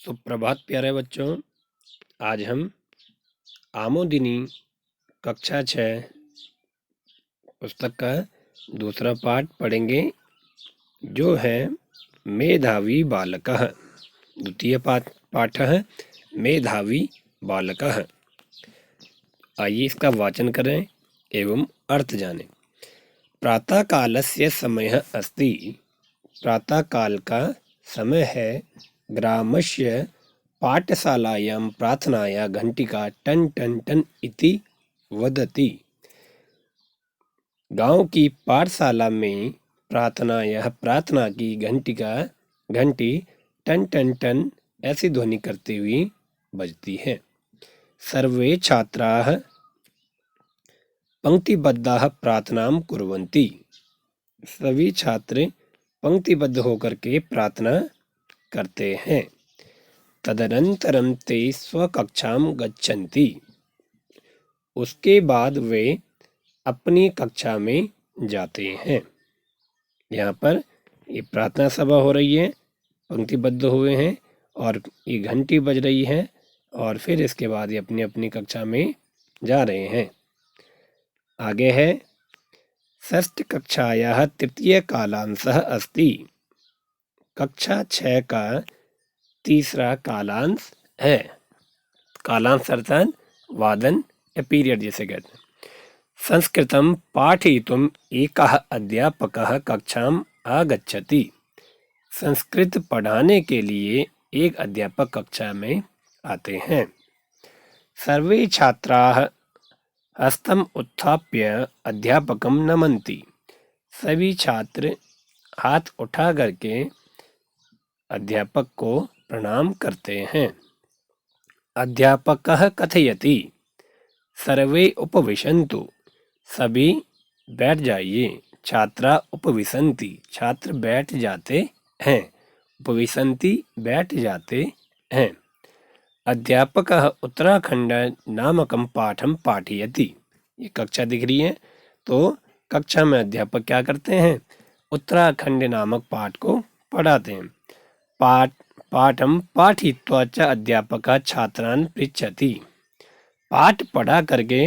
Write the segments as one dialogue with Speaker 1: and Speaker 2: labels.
Speaker 1: सुप्रभात प्यारे बच्चों। आज हम आमोदिनी कक्षा 6 पुस्तक का दूसरा पाठ पढ़ेंगे, जो है मेधावी बालकः। द्वितीय पाठ है मेधावी बालकः। आइए इसका वाचन करें एवं अर्थ जानें। प्रातःकालस्य समयः अस्ति। प्रातःकाल का समय है। ग्रामस्य पाठशालायां प्रार्थनाया घंटिका टन टन टन इति वदति। गांव की पाठशाला में प्रार्थना की घंटी टन टन टन ऐसी ध्वनि करती हुई बजती है। सर्वे छात्राः पंक्तिबद्धाः प्रार्थनां कुर्वन्ति। सभी छात्र पंक्तिबद्ध होकर के प्रार्थना करते हैं। तदनंतरम ते स्वकक्षां गच्छन्ति। उसके बाद वे अपनी कक्षा में जाते हैं। यहाँ पर ये प्रार्थना सभा हो रही है, पंक्तिबद्ध हुए हैं और ये घंटी बज रही है और फिर इसके बाद ये अपनी अपनी कक्षा में जा रहे हैं। आगे है षष्ठ कक्षायाः तृतीय कालांशः अस्ति। कक्षा 6 का तीसरा कालांश है। कालांश अर्थात वादन या पीरियड जिसे कहते हैं। संस्कृतं पाठयितुम् एकः अध्यापकः कक्षाम् आगच्छति। संस्कृत पढ़ाने के लिए एक अध्यापक कक्षा में आते हैं। सर्वे छात्राः हस्तम् उत्थाप्य अध्यापकं नमन्ति। सभी छात्र हाथ उठा करके अध्यापक को प्रणाम करते हैं। अध्यापकः कथयति सर्वे उपविशन्तु। सभी बैठ जाइए। छात्रा उपविशन्ति। छात्र बैठ जाते हैं। उपविशन्ति बैठ जाते हैं। अध्यापकः उत्तराखंड नामकं पाठं पाठयति। ये कक्षा दिख रही है, तो कक्षा में अध्यापक क्या करते हैं? उत्तराखंड नामक पाठ को पढ़ाते हैं। पाठं पाठयित्वा च अध्यापकः छात्रान् पृच्छति। पाठ पढ़ा करके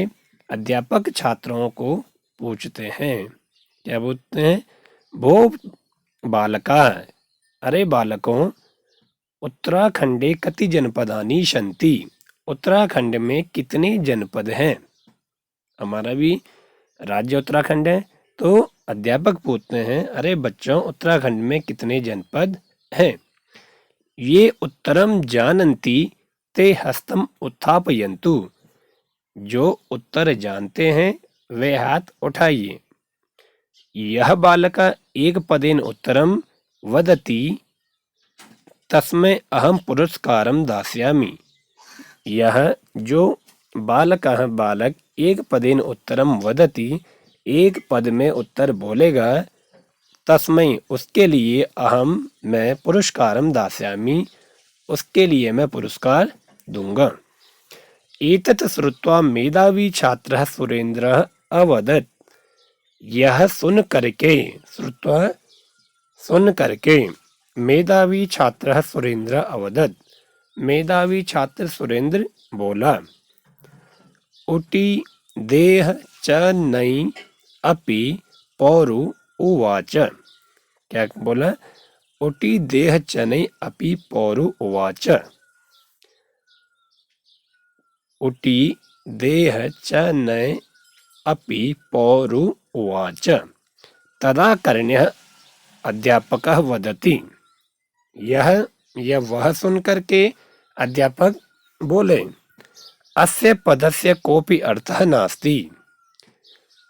Speaker 1: अध्यापक छात्रों को पूछते हैं। क्या पूछते हैं? भो बालका, अरे बालकों, उत्तराखंडे कति जनपदानि सन्ति। उत्तराखंड में कितने जनपद हैं? हमारा भी राज्य उत्तराखंड है, तो अध्यापक पूछते हैं, अरे बच्चों, उत्तराखंड में कितने जनपद हैं? ये उत्तरम जानन्ति ते हस्तम उत्थापयन्तु। जो उत्तर जानते हैं वे हाथ उठाइए। यह बालक एक पदेन उत्तरम वदति तस्मै अहम पुरस्कारं दास्यामि। यह जो बालक एक पदेन उत्तरम वदति, एक पद में उत्तर बोलेगा, तस्मै उसके लिए, अहम मैं, पुरस्कारं दास्यामि उसके लिए मैं पुरस्कार दूंगा। एतत् श्रुत्वा मेधावी छात्रः सुरेंद्रः अवदत्। यह सुन करके मेधावी छात्रः सुरेंद्र अवदत्। मेधावी छात्र सुरेंद्र बोला। उटी देह च नई अपि पौरु उवाच। क्या बोला? उटी देह च नई अपि पौरु उवाच। उटी देह च नय अपि पौरु उवाच। तदा कर्ण्यः अध्यापकः वदति। यह वह सुनकर के अध्यापक बोले, अस्य पदस्य कोपि अर्थः नास्ति।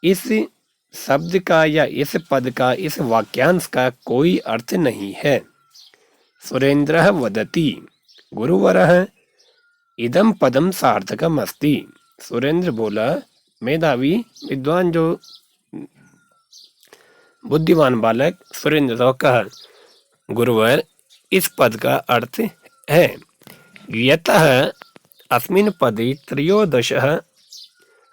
Speaker 1: इस शब्द का या इस पद का, इस वाक्यांश का कोई अर्थ नहीं है। सुरेंद्रः वदति गुरुवरः इदम पदम सार्थकम अस्ति। सुरेंद्र बोला, मेधावी विद्वान जो बुद्धिमान बालक सुरेंद्र तो कहा, गुरुवर, इस पद का अर्थ है यतः अस्मिन् पदे त्रयोदशः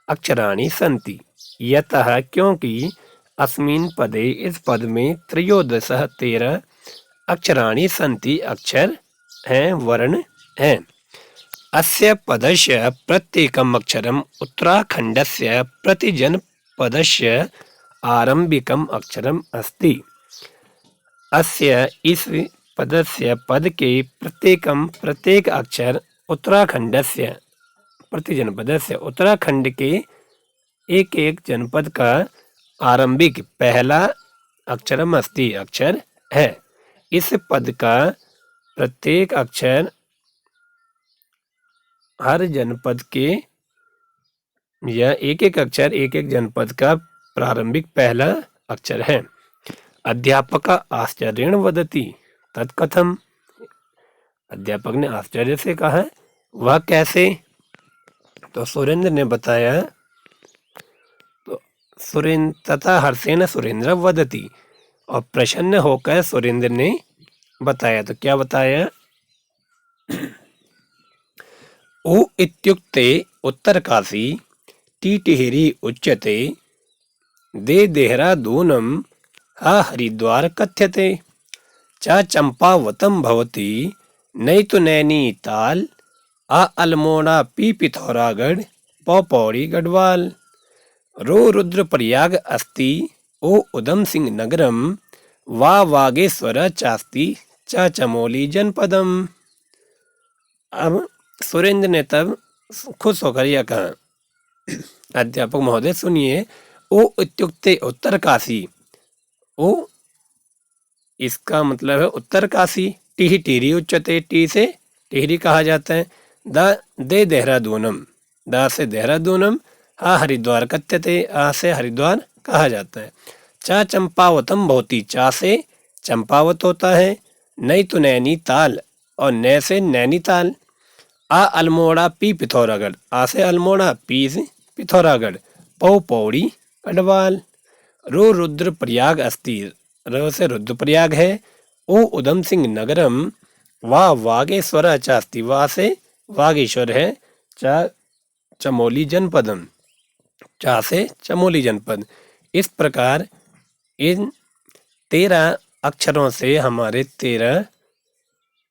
Speaker 1: अक्षराणि सन्ति। यतः क्योंकि अस्मिन् पदे इस पद में त्रयोदशः 13 अक्षराणि सन्ति अक्षर हैं वर्ण हैं। अस्य पदस्य प्रत्येकम् अक्षरम् उत्तराखण्डस्य प्रतिजनपदस्य आरंभिकम् अक्षरम् अस्ति। अस्य इस पदस्य पद के प्रत्येक अक्षर उत्तराखण्डस्य प्रतिजनपदस्य उत्तराखंड के एक एक जनपद का आरंभिक पहला अक्षरम अस्ति अक्षर है। इस पद का प्रत्येक अक्षर हर जनपद के यह एक एक अक्षर एक एक जनपद का प्रारंभिक पहला अक्षर है। अध्यापक आश्चर्येण वदति तत्कथम। अध्यापक ने आश्चर्य से कहा वह कैसे। तो सुरेंद्र ने बताया। तो सुरेंद्र तथा हर्षेण सुरेंद्र वदति, और प्रसन्न होकर सुरेंद्र ने बताया। तो क्या बताया। उ इत्युक्ते उत्तरकाशी टिटिहिरी उच्यते दे देहरादूनम हा हरिद्वार कथ्यते च चंपावतम भवति नैतु नैनीताल आ अल्मोड़ा पी पिथौरागढ़ पौड़ी गढ़वाल रो रुद्रप्रयाग अस्ति ओ उधम सिंह नगरम वा वागेश्वर चास्ति च चमोली जनपदम। अब सुरेंद्र ने तब खुश होकर यह कहा अध्यापक महोदय सुनिए। ओ इत्युक्ते उत्तरकाशी, ओ इसका मतलब है उत्तरकाशी। टिही टिहरी उच्चते, टी से टिहरी कहा जाता है। द दे देहरादूनम, दा से देहरादूनम। हा हरिद्वार कथ्यते, आ से हरिद्वार कहा जाता है। चा चंपावतम भवती, चा से चंपावत होता है। नई तो नैनीताल, और नए से नैनीताल। आ अल्मोड़ा पी पिथौरागढ़, आ से अल्मोड़ा, पी से पिथौरागढ़। पौड़ी गढ़वाल। रो रुद्रप्रयाग अस्ति, रो से रुद्रप्रयाग है। ओ उधम सिंह नगरम वा वागेश्वर चास्ति, वा से वागेश्वर है। चा चमोली जनपदम, चा से चमोली जनपद। इस प्रकार इन 13 अक्षरों से हमारे 13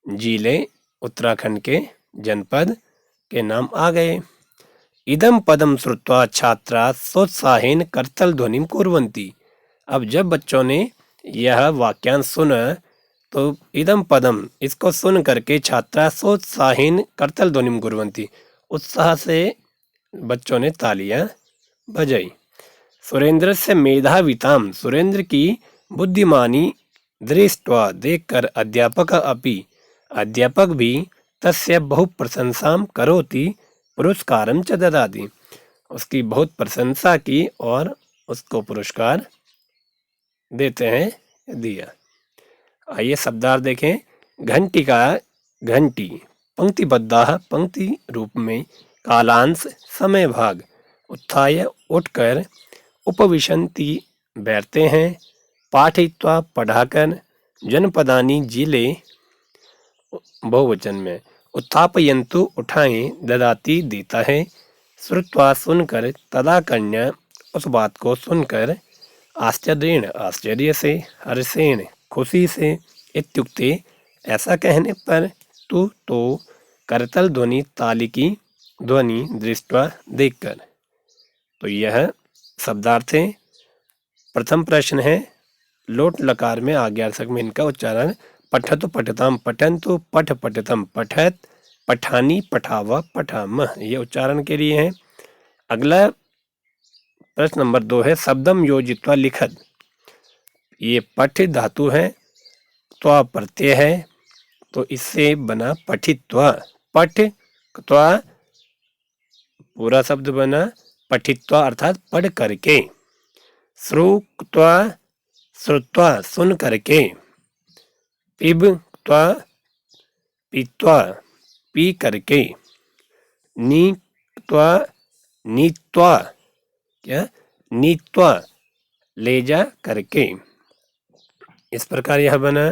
Speaker 1: जिले उत्तराखंड के जनपद के नाम आ गए। इदम पदम श्रुत्वा छात्रा सोत्साहेन करतल ध्वनिम कुर्वन्ति। अब जब बच्चों ने यह वाक्यांश सुना तो इदम पदम, इसको सुन करके छात्रा सोत्साहेन करतल ध्वनिम कुर्वन्ति, उत्साह से बच्चों ने तालियां बजाई। सुरेंद्र से मेधाविताम, सुरेंद्र की बुद्धिमानी दृष्ट्वा देखकर अध्यापक अपि, अध्यापक भी तस्य बहु प्रशंसा करोति पुरस्कारम च ददाति, उसकी बहुत प्रशंसा की और उसको पुरस्कार देते हैं, दिया। आइए शब्दार्थ देखें। घंटी का घंटी, पंक्तिबद्ध पंक्ति रूप में, कालांश समय भाग, उत्थाय उठकर, उपविशन्ति बैठते हैं, पाठयित्वा पढ़ाकर, जनपदानी जिले बहुवचन में, उत्थापयन्तु उठाएं, ददाती देता है, श्रुत्वा सुनकर, तदा कन्या उस बात को सुनकर, आश्चर्येण आश्चर्य से, हर्षेण खुशी से, इत्युक्ते ऐसा कहने पर, तू तो करतल ध्वनि ताली की ध्वनि दृष्ट्वा देखकर। तो यह शब्दार्थ है। प्रथम प्रश्न है लोट लकार में आज्ञार्थक में इनका उच्चारण। पठतु पठताम पठन्तु, पठ पठतम पठत, पठानी पठावा पठामह, ये उच्चारण के लिए है। अगला प्रश्न नंबर 2 है शब्दम योजित्वा लिखत। ये पठ धातु है, त्वा प्रत्यय है, तो इससे बना पठित्वा। पठ त्वा पूरा शब्द बना पठित्वा अर्थात पढ़ करके। श्रुत्वा श्रुत्वा सुन करके। पिबत्वा पीत्वा पी करके। नीत्वा नीत्वा क्या नीत्वा ले जा करके। इस प्रकार यह बना।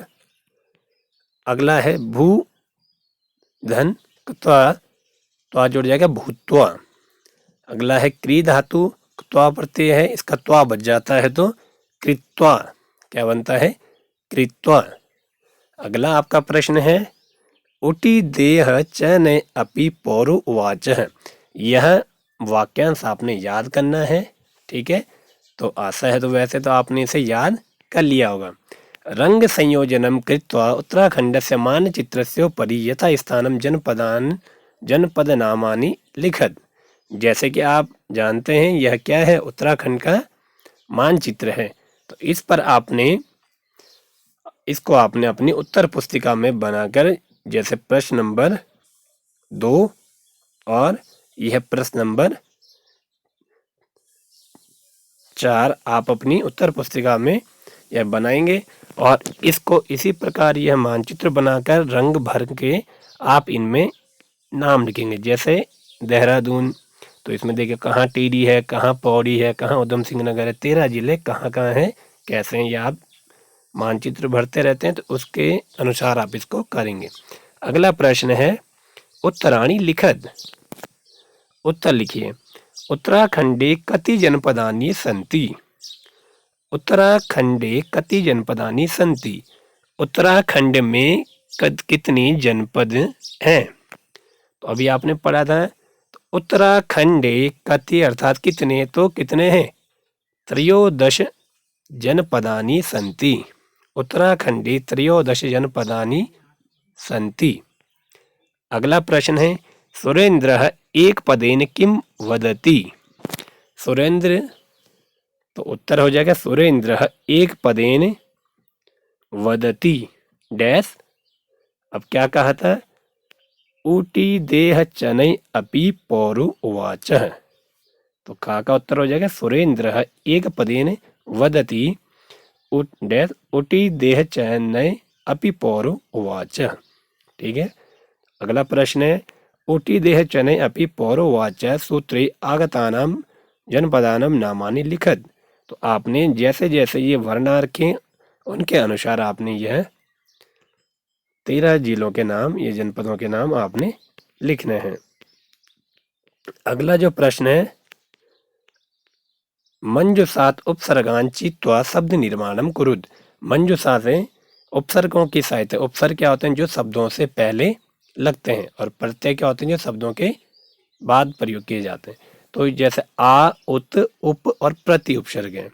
Speaker 1: अगला है भू धन त्वा, त्वा जुड़ जाएगा भूत्वा। अगला है क्री धातु, त्वा प्रत्यय है, इसका त्वा बच जाता है तो कृत्वा क्या बनता है, कृत्वा। अगला आपका प्रश्न है उटी देह च न अपि पौरु उवाच। यह वाक्यांश आपने याद करना है। ठीक है, तो आशा है तो वैसे तो आपने इसे याद कर लिया होगा। रंग संयोजनम कृत्वा उत्तराखंडस्य मानचित्रस्योपरि यथास्थानं जनपद नामानि लिखत। जैसे कि आप जानते हैं यह क्या है, उत्तराखंड का मानचित्र है। तो इसको आपने अपनी उत्तर पुस्तिका में बनाकर, जैसे प्रश्न नंबर 2 और यह प्रश्न नंबर 4 आप अपनी उत्तर पुस्तिका में यह बनाएंगे और इसको इसी प्रकार यह मानचित्र बनाकर रंग भर के आप इनमें नाम लिखेंगे। जैसे देहरादून, तो इसमें देखिए कहाँ टिहरी है, कहाँ पौड़ी है, कहाँ उधम सिंह नगर है, 13 जिले कहाँ कहाँ हैं, कैसे हैं, ये आप मानचित्र भरते रहते हैं, तो उसके अनुसार आप इसको करेंगे। अगला प्रश्न है उत्तराणी लिखत। उत्तर लिखिए। उत्तराखंडे कति जनपदानि सन्ति। उत्तराखंडे कति जनपदानि सन्ति। उत्तराखंड में कितनी जनपद हैं। तो अभी आपने पढ़ा था, तो उत्तराखंडे कति अर्थात कितने, तो कितने हैं, 13 जनपदानि सन्ति। उत्तराखंडे 13 जनपदानि सन्ति। अगला प्रश्न है सुरेंद्र एक पदेन किम वदति। सुरेंद्र, तो उत्तर हो जाएगा सुरेंद्र एक पदेन वदति डैश। अब क्या कहा था, ऊटी देह चनई अपि पौरु उवाच। तो का उत्तर हो जाएगा सुरेंद्र एक पदेन वदति डैश ऊटी देह चनई अपि पौरु उवाच। ठीक है, अगला प्रश्न है ऊटी देह चनई अपि पौरु उवाच सूत्रे आगतानां जनपदानां नामानि लिखत। तो आपने जैसे जैसे ये वर्ण रखे उनके अनुसार आपने यह 13 जिलों के नाम, ये जनपदों के नाम आपने लिखने हैं। अगला जो प्रश्न है मंजुषात उपसर्गान चित्वा शब्द निर्माणम कुरुद। मंजुषा से उपसर्गों की सहायता। उपसर्ग क्या होते हैं, जो शब्दों से पहले लगते हैं, और प्रत्यय क्या होते हैं, जो शब्दों के बाद प्रयोग किए जाते हैं। तो जैसे आ, उत, उप और प्रति उपसर्ग हैं,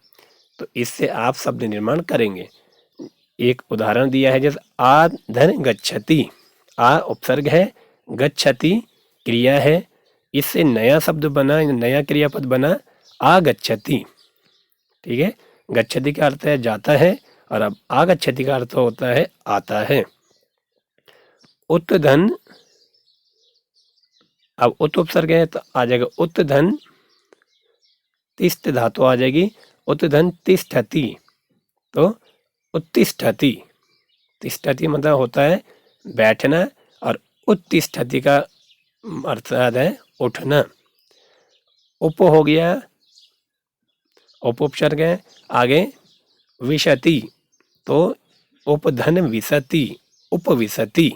Speaker 1: तो इससे आप शब्द निर्माण करेंगे। एक उदाहरण दिया है, जैसे आ धन गच्छति। आ उपसर्ग है, गच्छति क्रिया है, इससे नया शब्द बना, नया क्रियापद बना आगच्छति। ठीक है, गच्छति का अर्थ है जाता है, और अब आगच्छति का अर्थ होता है आता है। उत्धन, अब उत उपसर्ग है तो आ जाएगा उत्धन, तिष्ठ धातु आ जाएगी, उत्धन तिष्ठति, तो उत्तिष्ठति। तिष्ठति मतलब होता है बैठना, और उत्तिष्ठति का अर्थ है उठना। उप हो गया, उप उपसर्ग है, आगे विशति, तो उपधन विशति, उपविशति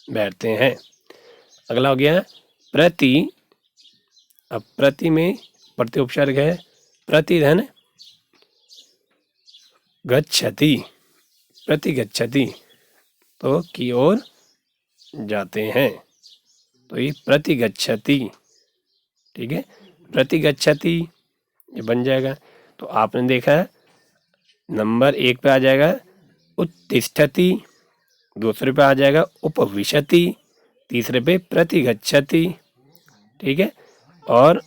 Speaker 1: बैठते हैं। अगला हो गया प्रति। अब प्रति में प्रति उपसर्ग है, प्रतिधन गच्छति, प्रति गच्छति, तो की ओर जाते हैं, तो ये प्रति गच्छति। ठीक है, प्रति गच्छति ये बन जाएगा। तो आपने देखा नंबर 1 पे आ जाएगा उत्तिष्ठति, दूसरे पे आ जाएगा उपविशति, तीसरे पे प्रतिगच्छति। ठीक है, और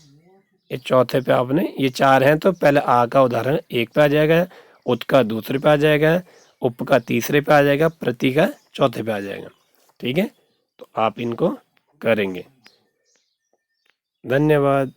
Speaker 1: ये चौथे पे आपने, ये 4 हैं, तो पहले आ का उदाहरण 1 पे आ जाएगा, उत का दूसरे पे आ जाएगा, उप का तीसरे पे आ जाएगा, प्रति का चौथे पे आ जाएगा। ठीक है, तो आप इनको करेंगे। धन्यवाद।